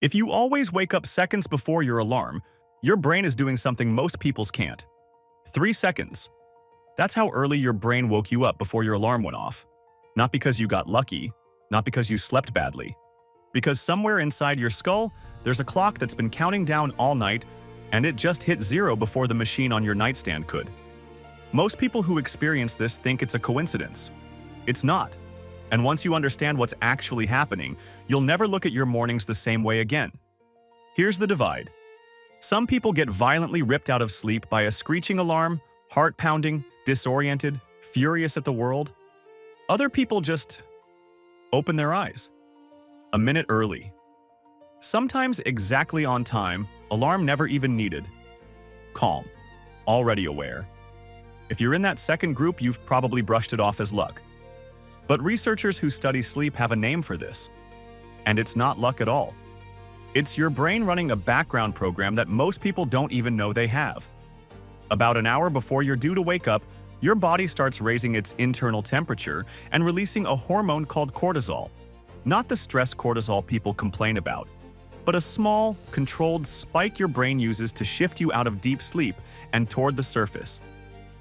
If you always wake up seconds before your alarm, your brain is doing something most people's can't. 3 seconds. That's how early your brain woke you up before your alarm went off. Not because you got lucky, not because you slept badly. Because somewhere inside your skull, there's a clock that's been counting down all night, and it just hit 0 before the machine on your nightstand could. Most people who experience this think it's a coincidence. It's not. And once you understand what's actually happening, you'll never look at your mornings the same way again. Here's the divide. Some people get violently ripped out of sleep by a screeching alarm, heart pounding, disoriented, furious at the world. Other people just open their eyes. A minute early. Sometimes exactly on time, alarm never even needed. Calm. Already aware. If you're in that second group, you've probably brushed it off as luck. But researchers who study sleep have a name for this. And it's not luck at all. It's your brain running a background program that most people don't even know they have. About an hour before you're due to wake up, your body starts raising its internal temperature and releasing a hormone called cortisol. Not the stress cortisol people complain about, but a small, controlled spike your brain uses to shift you out of deep sleep and toward the surface.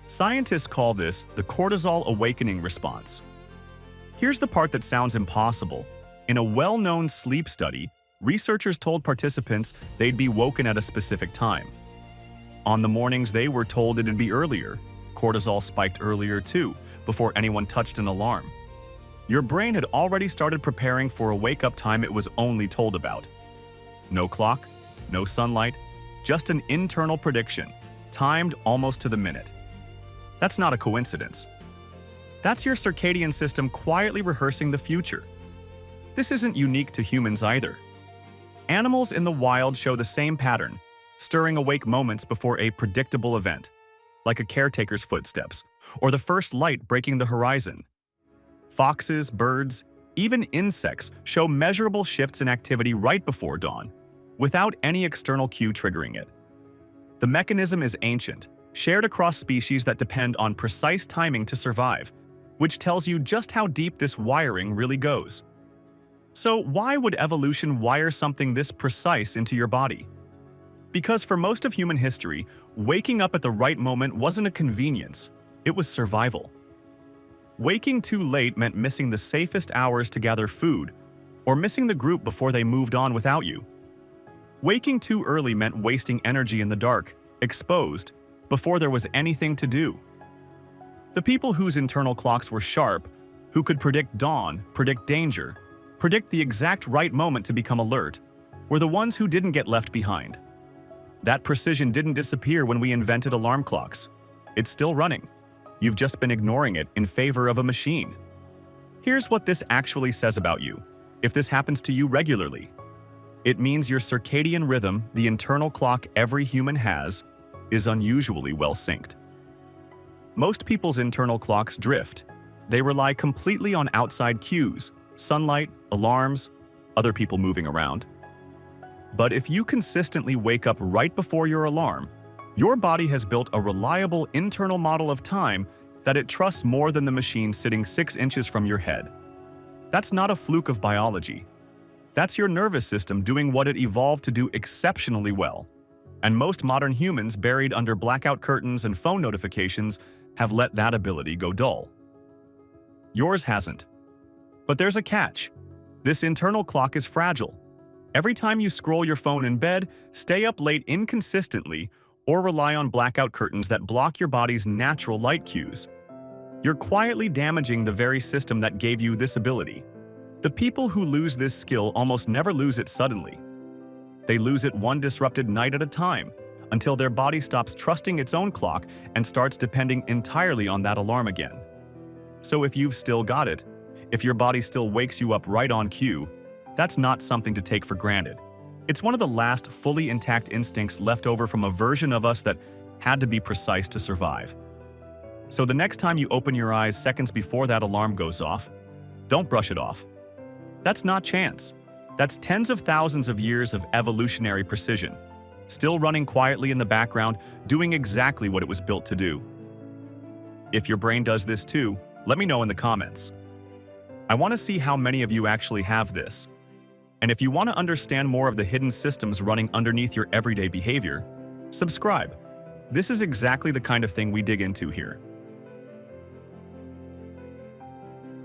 Scientists call this the cortisol awakening response. Here's the part that sounds impossible. In a well-known sleep study, researchers told participants they'd be woken at a specific time. On the mornings they were told it'd be earlier. Cortisol spiked earlier too, before anyone touched an alarm. Your brain had already started preparing for a wake-up time it was only told about. No clock, no sunlight, just an internal prediction, timed almost to the minute. That's not a coincidence. That's your circadian system quietly rehearsing the future. This isn't unique to humans either. Animals in the wild show the same pattern, stirring awake moments before a predictable event, like a caretaker's footsteps, or the first light breaking the horizon. Foxes, birds, even insects show measurable shifts in activity right before dawn, without any external cue triggering it. The mechanism is ancient, shared across species that depend on precise timing to survive, which tells you just how deep this wiring really goes. So why would evolution wire something this precise into your body? Because for most of human history, waking up at the right moment wasn't a convenience, it was survival. Waking too late meant missing the safest hours to gather food, or missing the group before they moved on without you. Waking too early meant wasting energy in the dark, exposed, before there was anything to do. The people whose internal clocks were sharp, who could predict dawn, predict danger, predict the exact right moment to become alert, were the ones who didn't get left behind. That precision didn't disappear when we invented alarm clocks. It's still running. You've just been ignoring it in favor of a machine. Here's what this actually says about you, if this happens to you regularly. It means your circadian rhythm, the internal clock every human has, is unusually well synced. Most people's internal clocks drift. They rely completely on outside cues, sunlight, alarms, other people moving around. But if you consistently wake up right before your alarm, your body has built a reliable internal model of time that it trusts more than the machine sitting 6 inches from your head. That's not a fluke of biology. That's your nervous system doing what it evolved to do exceptionally well. And most modern humans, buried under blackout curtains and phone notifications, have let that ability go dull. Yours hasn't. But there's a catch. This internal clock is fragile. Every time you scroll your phone in bed, stay up late inconsistently, or rely on blackout curtains that block your body's natural light cues, you're quietly damaging the very system that gave you this ability. The people who lose this skill almost never lose it suddenly. They lose it one disrupted night at a time, until their body stops trusting its own clock and starts depending entirely on that alarm again. So if you've still got it, if your body still wakes you up right on cue, that's not something to take for granted. It's one of the last fully intact instincts left over from a version of us that had to be precise to survive. So the next time you open your eyes seconds before that alarm goes off, don't brush it off. That's not chance. That's tens of thousands of years of evolutionary precision, still running quietly in the background, doing exactly what it was built to do. If your brain does this too, let me know in the comments. I want to see how many of you actually have this. And if you want to understand more of the hidden systems running underneath your everyday behavior, subscribe. This is exactly the kind of thing we dig into here.